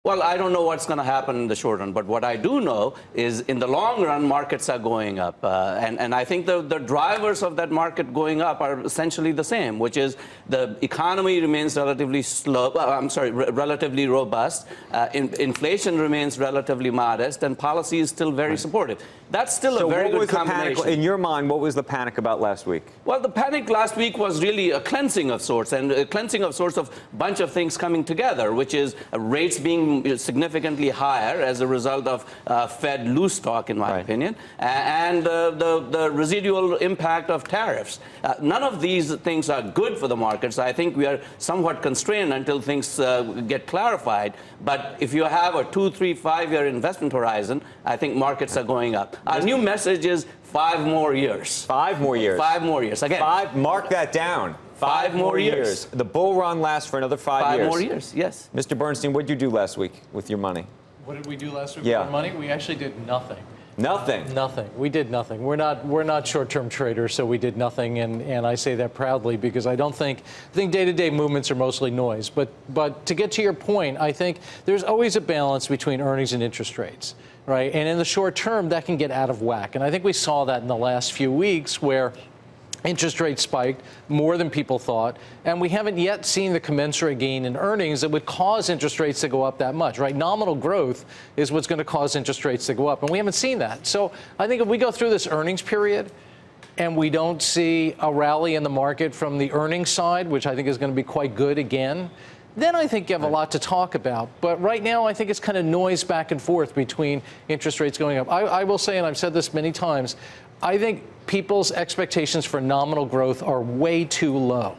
Well, I don't know what's going to happen in the short run, but what I do know is in the long run, markets are going up. And I think the drivers of that market going up are essentially the same, which is the economy remains relatively relatively robust. Inflation remains relatively modest, and policy is still very supportive. That's still a very good combination. In your mind, what was the panic about last week? Well, the panic last week was really a cleansing of sorts, and a cleansing of sorts of a bunch of things coming together, which is rates being significantly higher as a result of Fed loose talk, in my opinion, and the residual impact of tariffs. None of these things are good for the markets. I think we are somewhat constrained until things get clarified. But if you have a 2, 3, 5-year investment horizon, I think markets are going up. Our new message is 5 more years. 5 more years. 5 more years. Again, mark that down. 5 more years. The bull run lasts for another 5 years. 5 more years, yes. Mr. Bernstein, what did you do last week with your money? What did we do last week with our money? We actually did nothing. Nothing? Nothing. We did nothing. We're not short-term traders, so we did nothing, and I say that proudly because I think day-to-day movements are mostly noise. But to get to your point, I think there's always a balance between earnings and interest rates, right? And in the short term, that can get out of whack. And I think we saw that in the last few weeks where interest rates spiked more than people thought, and we haven't yet seen the commensurate gain in earnings that would cause interest rates to go up that much, right? Nominal growth is what's going to cause interest rates to go up, and we haven't seen that. So I think if we go through this earnings period and we don't see a rally in the market from the earnings side, which I think is going to be quite good again, then I think you have a lot to talk about. But right now, I think it's kind of noise back and forth between interest rates going up. I will say, and I've said this many times, I think people's expectations for nominal growth are way too low.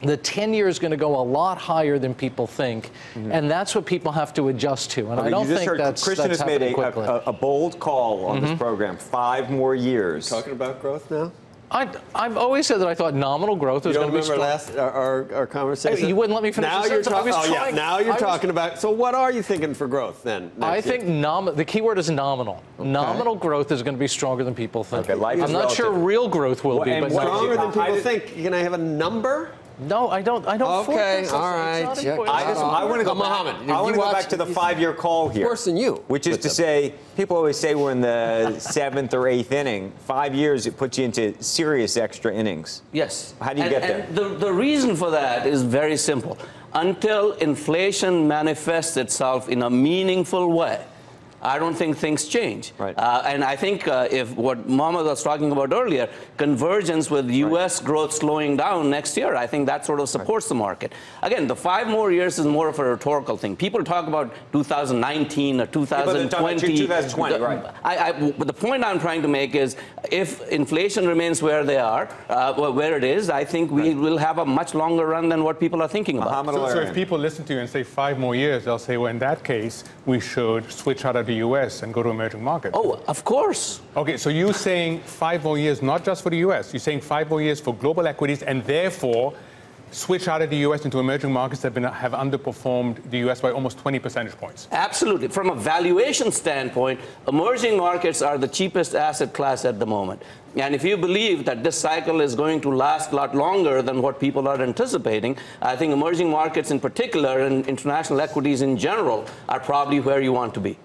The 10-year is going to go a lot higher than people think, and that's what people have to adjust to. And I don't think that's Christian has made a bold call on this program. 5 more years. Talking about growth now? I've always said that I thought nominal growth was going to be strong. You don't remember our conversation? You wouldn't let me finish now the sentence. Now you're talking about, so what are you thinking for growth then? I think the key word is nominal. Okay. Nominal growth is going to be stronger than people think. Okay, I'm not sure real growth will be. But stronger than people think. Can I have a number? No, I don't. Okay, all right. I want to go back to the 5-year call here. Worse than you. Which is to say, people always say we're in the 7th or 8th inning. 5 years, it puts you into serious extra innings. Yes. How do you get there? And the reason for that is very simple. Until inflation manifests itself in a meaningful way, I don't think things change. Right. And I think if what Mohammed was talking about earlier, convergence with U.S. growth slowing down next year, I think that sort of supports the market. Again, the 5 more years is more of a rhetorical thing. People talk about 2019 or 2020. 2020, right. But the point I'm trying to make is if inflation remains where they are, where it is, I think we will have a much longer run than what people are thinking about. So if people listen to you and say 5 more years, they'll say, well, in that case, we should switch out of the U.S. and go to emerging markets. Oh, of course. Okay, so you're saying 5 more years, not just for the U.S. You're saying 5 more years for global equities, and therefore switch out of the U.S. into emerging markets that have underperformed the U.S. by almost 20 percentage points. Absolutely. From a valuation standpoint, emerging markets are the cheapest asset class at the moment. And if you believe that this cycle is going to last a lot longer than what people are anticipating, I think emerging markets in particular and international equities in general are probably where you want to be.